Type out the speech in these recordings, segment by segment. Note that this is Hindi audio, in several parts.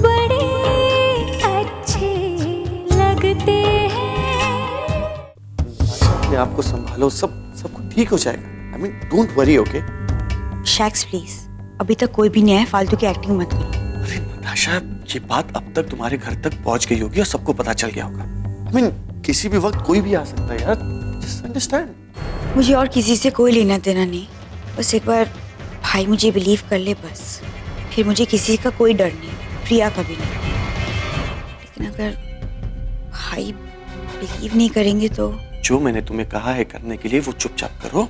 बड़े अच्छे लगते हैं। अपने आप को संभालो, सब कुछ ठीक हो जाएगा। I mean don't worry, okay? Shacks please, अभी तक कोई भी नहीं आया, फालतू की एक्टिंग मत करो। अरे नताशा, ये बात अब तक तुम्हारे घर तक पहुंच गई होगी और सबको पता चल गया होगा। आई मीन किसी भी वक्त कोई भी आ सकता है यार, जस्ट अंडरस्टैंड। मुझे और किसी से कोई लेना देना नहीं, बस एक बार भाई मुझे बिलीव कर ले बस, फिर मुझे किसी का कोई डर नहीं, प्रिया का भी नहीं। लेकिन अगर भाई बिलीव नहीं करेंगे तो जो मैंने तुम्हें कहा है करने के लिए वो चुपचाप करो।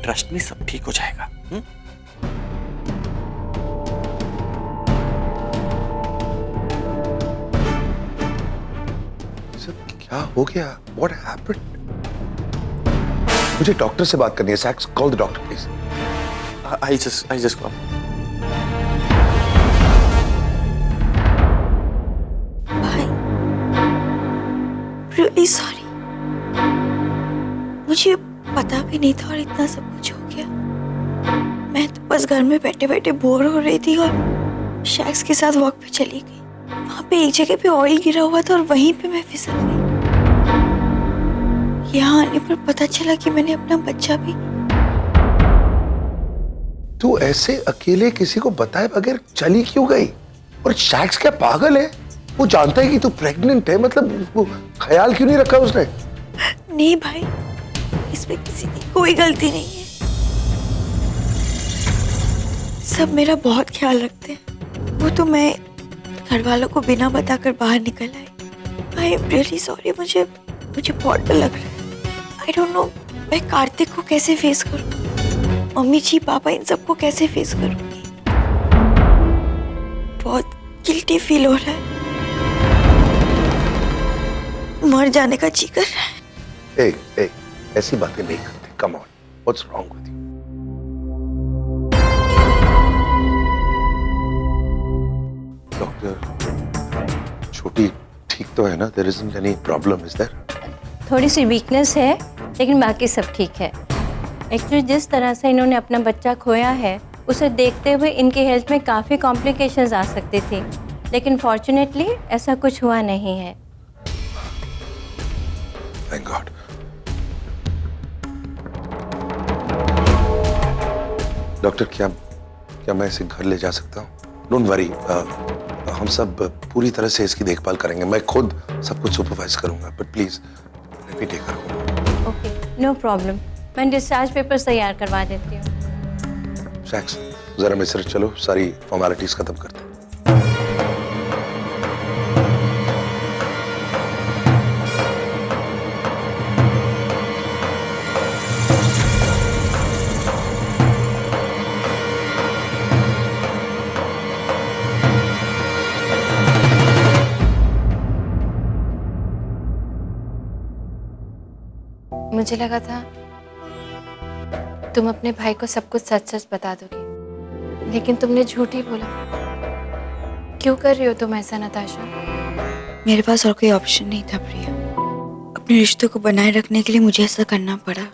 ट्रस्ट में सब ठीक हो जाएगा। सब क्या हो गया? What happened? मुझे डॉक्टर से बात करनी है। सैक्स, call the doctor please. I just call. भाई रियली सॉरी, मुझे पता भी नहीं था और इतना सब कुछ हो गया। मैं तो बस घर में बैठे बैठे बोर हो रही थी और शैक्स के साथ वॉक पे चली गई। वहां पे एक जगह पे ऑयल गिरा हुआ था और वहीं पे मैं फिसल गई। यहाँ आने पर पता चला कि मैंने अपना बच्चा भी। तू ऐसे अकेले किसी को बताए बगैर चली क्यों गई? और शैक्स क्या पागल है? वो जानता है कि तू प्रेग्नेंट है, मतलब वो ख्याल क्यों नहीं रखा उसने? नहीं भाई, इसमें किसी की कोई गलती नहीं है। सब मेरा बहुत ख्याल रखते हैं। वो तो मैं घर वालों को बिना बताकर बाहर निकल आई। आई एम रियली सॉरी, मुझे बहुत डर लग रहा है। आई डोंट नो मैं कार्तिक को कैसे फेस करूँ, मम्मी जी पापा इन सबको कैसे फेस करूँगी। बहुत गिल्टी फील हो रहा है, मर जाने का जी कर रहा है। ए, ऐसी बातें नहीं करते। Come on, what's wrong with you? Doctor, छोटी ठीक तो है ना? There isn't any problem, is there? थोड़ी सी वीकनेस है लेकिन बाकी सब ठीक है। एक्चुअली जिस तरह से इन्होंने अपना बच्चा खोया है उसे देखते हुए इनकी हेल्थ में काफ़ी कॉम्प्लिकेशंस आ सकती थी, लेकिन फॉर्चुनेटली ऐसा कुछ हुआ नहीं है। Thank God. डॉक्टर, क्या मैं इसे घर ले जा सकता हूँ? डोंट वरी, हम सब पूरी तरह से इसकी देखभाल करेंगे। मैं खुद सब कुछ सुपरवाइज करूंगा, but please let me take her home. Okay, no problem. मैं डिस्चार्ज पेपर्स तैयार करवा देती हूँ। शैक्स, जरा मेरे साथ चलो, सारी फॉर्मेलिटीज खत्म करते हैं। मुझे लगा था तुम अपने भाई को सब कुछ सच सच बता दोगी, लेकिन तुमने झूठ ही बोला। क्यों कर रही हो तुम ऐसा नताशा? मेरे पास और कोई ऑप्शन नहीं था प्रिया। अपने रिश्तों को बनाए रखने के लिए मुझे ऐसा करना पड़ा।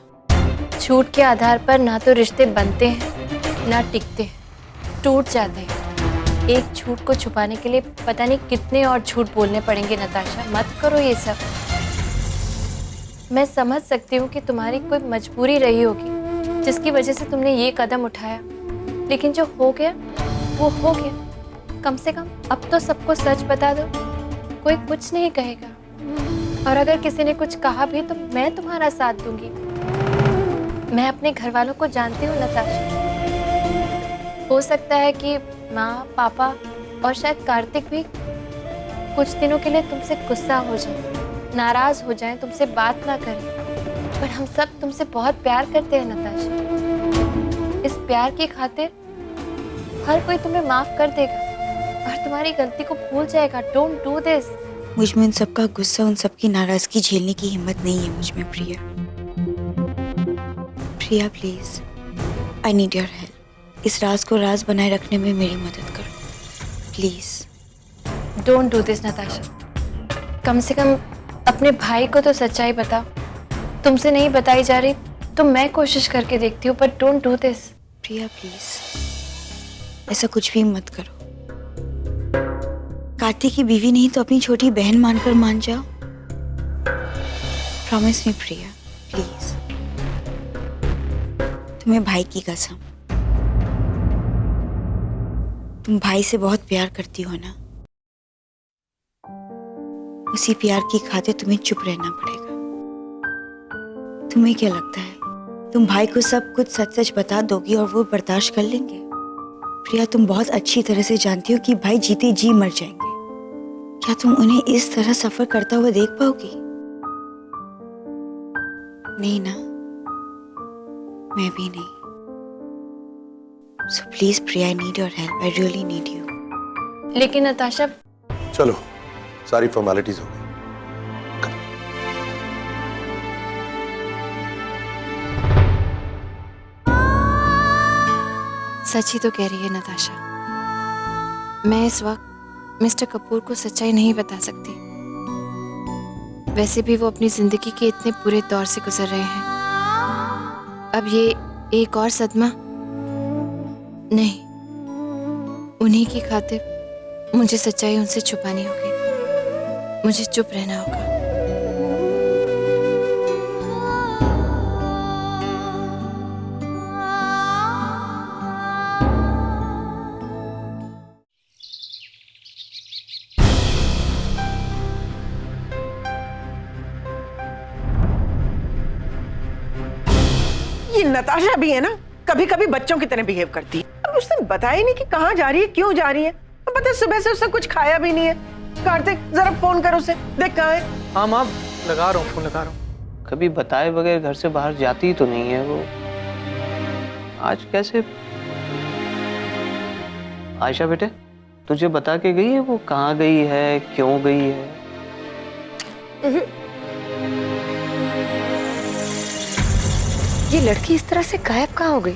झूठ के आधार पर ना तो रिश्ते बनते हैं ना टिकते हैं, टूट जाते हैं। एक झूठ को छुपाने के लिए पता नहीं कितने और झूठ बोलने पड़ेंगे नताशा। मत करो ये सब। मैं समझ सकती हूँ कि तुम्हारी कोई मजबूरी रही होगी जिसकी वजह से तुमने ये कदम उठाया, लेकिन जो हो गया वो हो गया। कम से कम अब तो सबको सच बता दो, कोई कुछ नहीं कहेगा। और अगर किसी ने कुछ कहा भी तो मैं तुम्हारा साथ दूंगी। मैं अपने घर वालों को जानती हूँ नताशा। हो सकता है कि माँ, पापा और शायद कार्तिक भी कुछ दिनों के लिए तुमसे गुस्सा हो जाए, नाराज हो जाएं, तुमसे बात ना करें, पर हम सब तुमसे बहुत प्यार करते हैं नताशा। इस प्यार की खातिर हर कोई तुम्हें माफ कर देगा और तुम्हारी गलती को भूल जाएगा। Don't do this. मुझ में उन सबका गुस्सा, उन सबकी नाराजगी झेलने की हिम्मत नहीं है मुझ में Priya. Priya please, I need your help. इस राज को राज बनाए रखने में मेरी मदद करो please. Don't do this Natasha. कम से कम अपने भाई को तो सच्चाई बताओ। तुमसे नहीं बताई जा रही तो मैं कोशिश करके देखती हूँ, पर don't do this. Priya please, ऐसा कुछ भी मत करो। कार्तिक की बीवी नहीं तो अपनी छोटी बहन मानकर मान जाओ। Promise me Priya, please. तुम्हें भाई की कसम, तुम भाई से बहुत प्यार करती हो ना, उसी प्यार की खातिर तुम्हें चुप रहना पड़ेगा। तुम्हें क्या लगता है तुम भाई को सब कुछ सच सच बता दोगी और वो बर्दाश्त कर लेंगे? प्रिया, तुम बहुत अच्छी तरह से जानती हो कि भाई जीते जी मर जाएंगे। क्या तुम उन्हें इस तरह सफर करता हुआ देख पाओगी? नहीं ना, मैं भी नहीं। So please Priya, I need your help, I really need you. लेकिन नताशा, चलो, सारी फॉर्मेलिटीज हो गई। सच ही तो कह रही है नताशा। मैं इस वक्त मिस्टर कपूर को सच्चाई नहीं बता सकती। वैसे भी वो अपनी जिंदगी के इतने बुरे दौर से गुजर रहे हैं। अब ये एक और सदमा नहीं, उन्हीं की खातिर मुझे सच्चाई उनसे छुपानी होगी। मुझे चुप रहना होगा। ये नताशा भी है ना, कभी कभी बच्चों की तरह बिहेव करती है। अब उसने बताया नहीं कि कहाँ जा रही है, क्यों जा रही है। अब पता है सुबह से उसने कुछ खाया भी नहीं है। कार्तिक, जरा फोन कर उसे, देख कहाँ है। हाँ माँ, लगा रहा हूँ, फोन लगा रहा हूँ। कभी बताए बगैर घर से बाहर जाती तो नहीं है वो। आज कैसे? आयशा बेटे, तुझे बता के गई है वो कहाँ गई है, क्यों गई है? ये लड़की इस तरह से गायब कहाँ हो गई?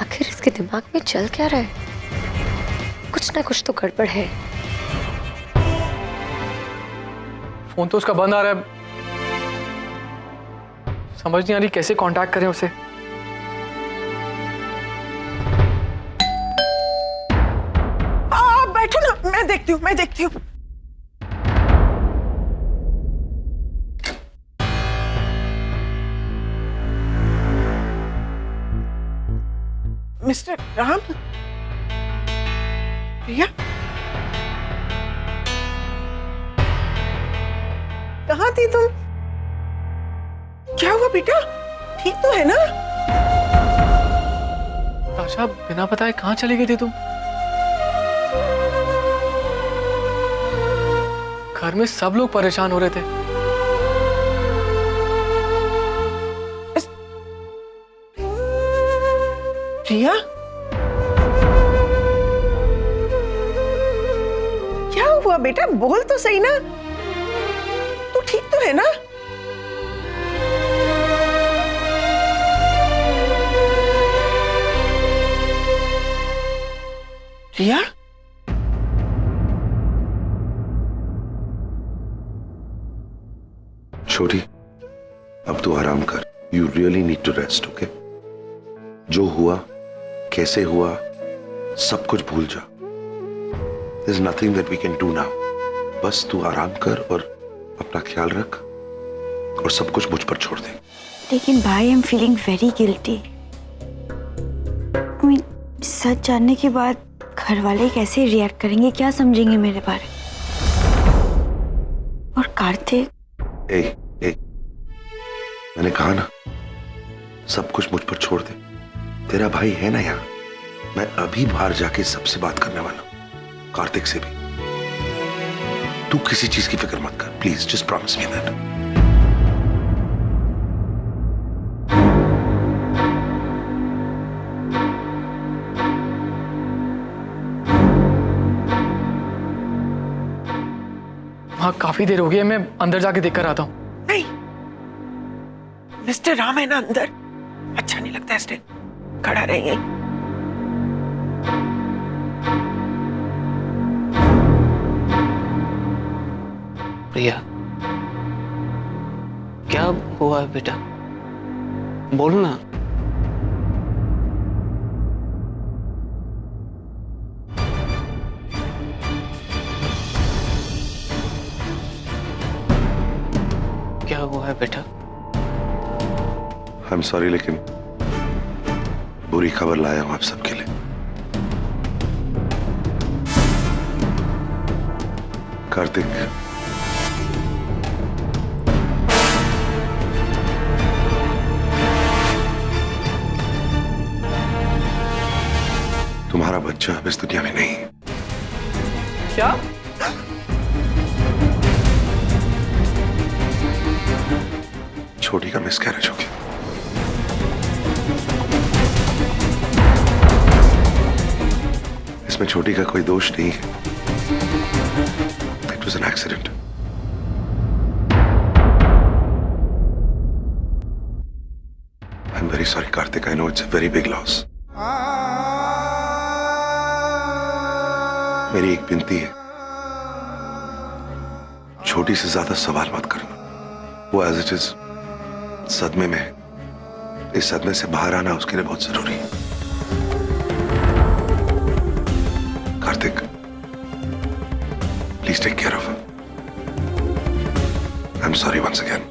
आखिर इसके दिमाग में चल क्या रहा है? कुछ ना कुछ तो गड़बड़ है। फोन तो उसका बंद आ रहा है। समझ नहीं आ रही कैसे कांटेक्ट करें उसे। बैठो ना, मैं देखती हूँ, मैं देखती हूँ। मिस्टर राम, प्रिया, कहाँ थी तुम? क्या हुआ बेटा, ठीक तो है ना? ताशा, बिना बताए कहाँ चली गई थी तुम? घर में सब लोग परेशान हो रहे थे। प्रिया, क्या हुआ बेटा, बोल तो सही ना। तू ठीक तो है ना? प्रिया, छोटी, अब तू आराम कर। You really need to rest, okay? जो हुआ, कैसे हुआ, सब कुछ भूल जा। There's nothing that we can do now. बस तू आराम कर और अपना ख्याल रख और सब कुछ मुझ पर छोड़ दे। लेकिन भाई, I am feeling very guilty. सच जानने के बाद घर वाले कैसे रिएक्ट करेंगे, क्या समझेंगे मेरे बारे में? और कार्तिक, मैंने कहा ना, सब कुछ मुझ पर छोड़ दे। तेरा भाई है ना यहाँ। मैं अभी बाहर जाके सबसे बात करने वाला हूँ, कार्तिक से भी। तू किसी चीज की फिक्र मत कर, please just promise me that. हाँ, काफी देर हो गई है, मैं अंदर जाके देख कर आता हूँ। नहीं, मिस्टर राम है ना अंदर, अच्छा नहीं लगता इसलिए खड़ा रहेंगे। प्रिया, क्या हुआ है बेटा, बोलना। हुआ है बेटा? आई एम सॉरी, लेकिन बुरी खबर लाया हूं आप सबके लिए। कार्तिक, तुम्हारा बच्चा अब इस दुनिया में नहीं है। क्या? छोटी का मिसकैरेज हो गया। इसमें छोटी का कोई दोष नहीं है। It was an accident. I am very sorry Kartik, I know it's a very big loss. मेरी एक विनती है, छोटी से ज्यादा सवाल मत करना। वो एज इट इज सदमे में है। इस सदमे से बाहर आना उसके लिए बहुत जरूरी है। Kartik, please take care of her. I am sorry once again.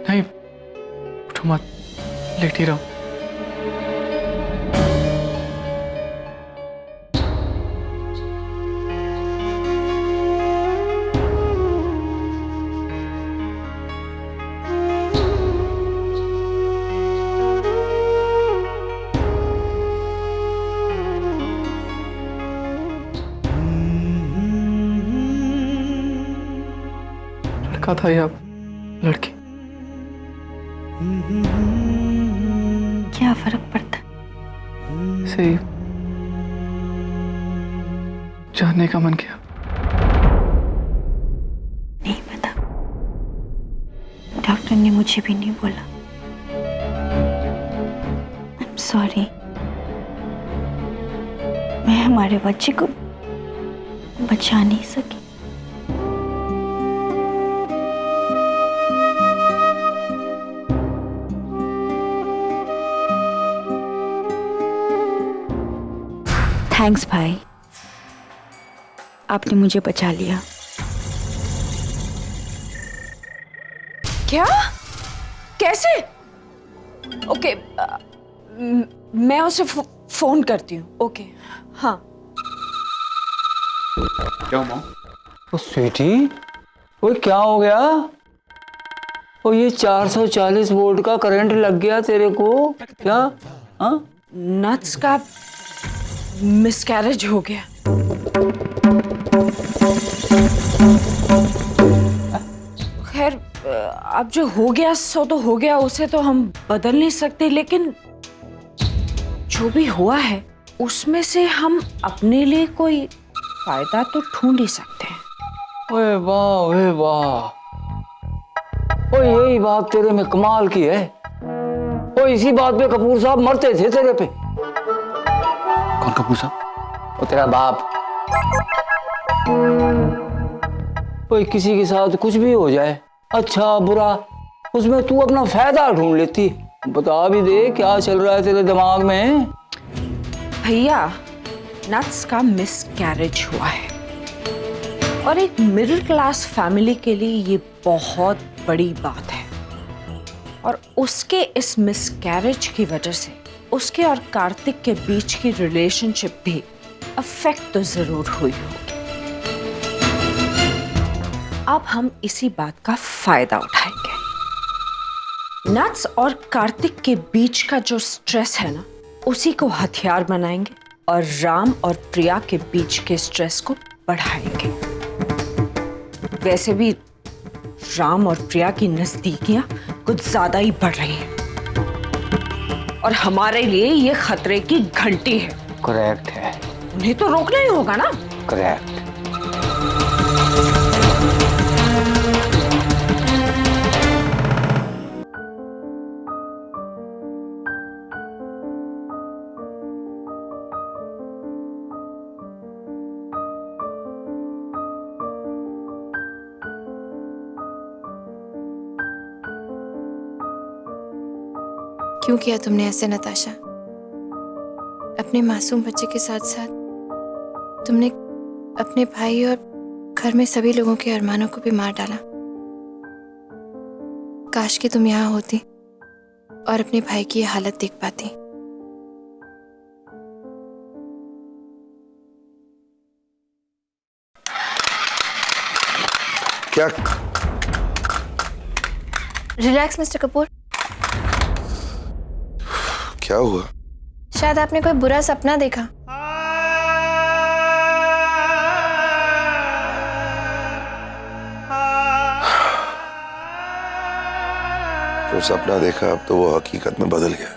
नहीं, उठो मत, लेटी रहो। लड़का था या लड़की? क्या फर्क पड़ता? सही जानने का मन किया। नहीं पता, डॉक्टर ने मुझे भी नहीं बोला। आई एम सॉरी, मैं हमारे बच्चे को बचा नहीं सकी। थैंक्स भाई, आपने मुझे बचा लिया। क्या? कैसे? ओके, मैं उसे फोन करती हूँ। ओके, हाँ। क्या हुआ? ओ स्वीटी, वो क्या हो गया? ओ ये 440 वोल्ट का करंट लग गया तेरे को क्या? हाँ, नट्स का मिसकैरेज हो गया। खैर, अब जो हो गया सो तो हो गया, उसे तो हम बदल नहीं सकते, लेकिन जो भी हुआ है उसमें से हम अपने लिए कोई फायदा तो ढूंढ ही सकते हैं। ओए वाह, ओए वाह, ओ यही बात तेरे में कमाल की है। ओ इसी बात पे कपूर साहब मरते थे तेरे पे। कौन कपूर साहब? ओ तेरा बाप। ओए किसी के साथ कुछ भी हो जाए, अच्छा बुरा, उसमें तू अपना फायदा ढूंढ लेती। बता भी दे क्या चल रहा है तेरे दिमाग में? भैया, नट्स का मिसकैरेज हुआ है और एक मिडिल क्लास फैमिली के लिए ये बहुत बड़ी बात है। और उसके इस मिसकैरेज की वजह से उसके और कार्तिक के बीच की रिलेशनशिप भी अफेक्ट तो जरूर हुई होगी। अब हम इसी बात का फायदा उठाएंगे। नट्स और कार्तिक के बीच का जो स्ट्रेस है ना, उसी को हथियार बनाएंगे और राम और प्रिया के बीच के स्ट्रेस को बढ़ाएंगे। वैसे भी राम और प्रिया की नजदीकियां कुछ ज्यादा ही बढ़ रही हैं और हमारे लिए ये खतरे की घंटी है। करेक्ट है। उन्हें तो रोकना ही होगा ना। करेक्ट। क्यों किया तुमने ऐसे नताशा? अपने मासूम बच्चे के साथ साथ तुमने अपने भाई और घर में सभी लोगों के अरमानों को भी मार डाला। काश कि तुम यहाँ होती और अपने भाई की ये हालत देख पाती। क्या? Relax mister Kapoor. क्या हुआ? शायद आपने कोई बुरा सपना देखा। जो सपना देखा अब तो वो हकीकत में बदल गया।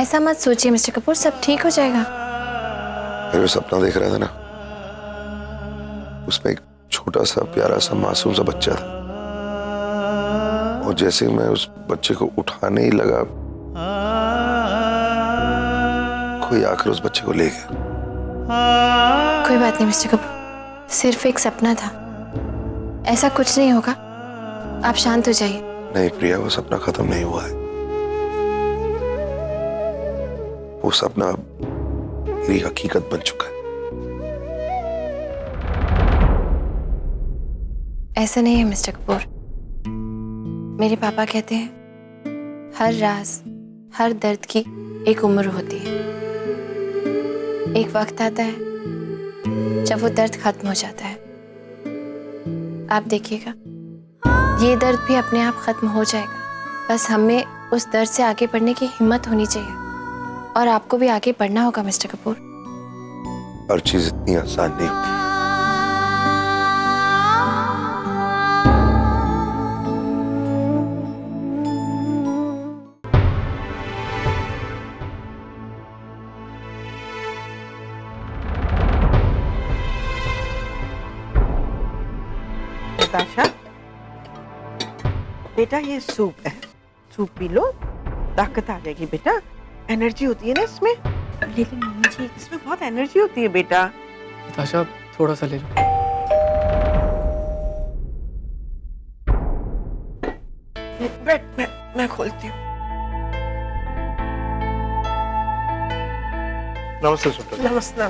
ऐसा मत सोचिए मिस्टर कपूर, सब ठीक हो जाएगा। मैं जो सपना देख रहा था ना, उसमें एक छोटा सा प्यारा सा मासूम सा बच्चा था, और जैसे ही मैं उस बच्चे को उठाने ही लगा, कोई आकर उस बच्चे को ले गया। कोई बात नहीं मिस्टर कपूर, सिर्फ एक सपना था, ऐसा कुछ नहीं होगा, आप शांत हो जाइए। नहीं प्रिया, वो सपना खत्म नहीं हुआ है। वो सपना मेरी हकीकत बन चुका है। ऐसा नहीं है मिस्टर कपूर। मेरे पापा कहते हैं हर राज, हर दर्द की एक उम्र होती है। एक वक्त आता है जब वो दर्द खत्म हो जाता है। आप देखिएगा, ये दर्द भी अपने आप खत्म हो जाएगा। बस हमें उस दर्द से आगे बढ़ने की हिम्मत होनी चाहिए, और आपको भी आगे बढ़ना होगा मिस्टर कपूर। हर चीज इतनी आसान नहीं होती। नताशा, बेटा ये सूप है, सूप पी लो, ताकत आ जाएगी बेटा। एनर्जी होती है ना इसमें। लेकिन मम्मी जी, इसमें बहुत एनर्जी होती है बेटा। नताशा थोड़ा सा ले लो। बैठ, मैं खोलती हूँ। नमस्ते सुपर। नमस्ते।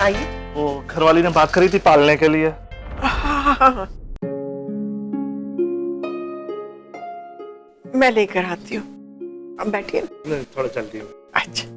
आई। वो घरवाली ने बात करी थी पालने के लिए। हाँ। मैं लेकर आती हूँ, अब बैठिए। नहीं, थोड़ा चलती हूँ। अच्छा।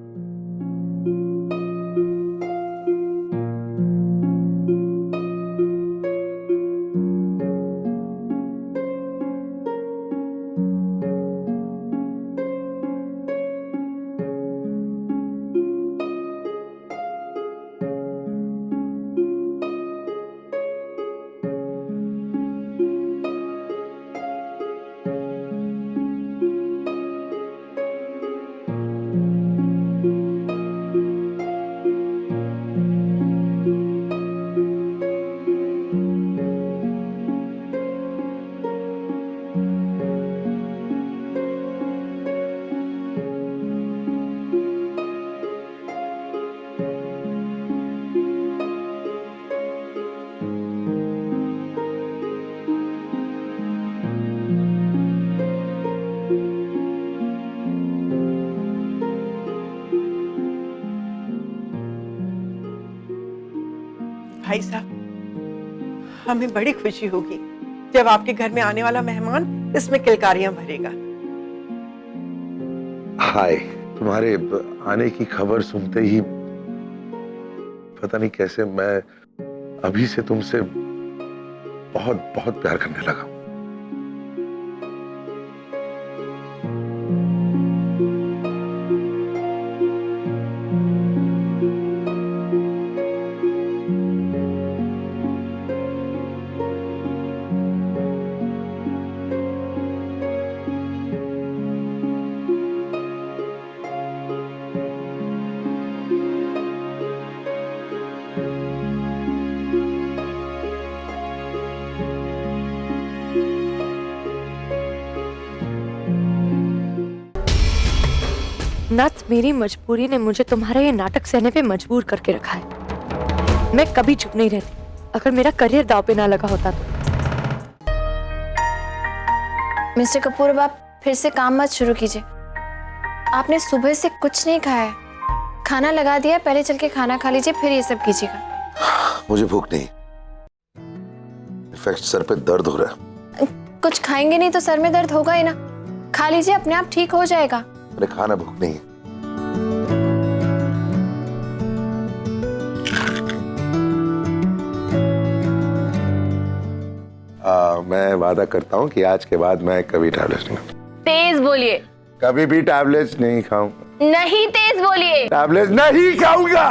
भाई साहब, हमें बड़ी खुशी होगी जब आपके घर में आने वाला मेहमान इसमें किलकारियां भरेगा। हाय, तुम्हारे आने की खबर सुनते ही पता नहीं कैसे मैं अभी से तुमसे बहुत बहुत प्यार करने लगा। नथ, मेरी मजबूरी ने मुझे तुम्हारा ये नाटक सहने पे मजबूर करके रखा है। मैं कभी चुप नहीं रहती, अगर मेरा करियर दांव पे ना लगा होता तो। मिस्टर कपूर, अब आप फिर से काम मत शुरू कीजिए। आपने सुबह से कुछ नहीं खाया है, खाना लगा दिया, पहले चल के खाना खा लीजिए फिर ये सब कीजिएगा। मुझे भूख नहीं, इनफैक्ट सर पे दर्द हो रहा है। कुछ खाएंगे नहीं तो सर में दर्द होगा ही ना, खा लीजिए, अपने आप ठीक हो जाएगा। अरे खाना भूख नहीं है। मैं वादा करता हूँ कि आज के बाद मैं कभी टैबलेट्स नहीं खाऊंगा। तेज बोलिए। कभी भी टैबलेट्स नहीं खाऊंगा। नहीं, तेज बोलिए। टैबलेट्स नहीं खाऊंगा।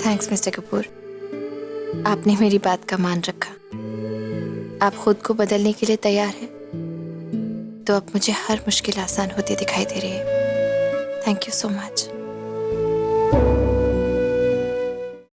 थैंक्स मिस्टर कपूर, आपने मेरी बात का मान रखा। आप खुद को बदलने के लिए तैयार हैं, तो अब मुझे हर मुश्किल आसान होती दिखाई दे रही है। Thank you so much.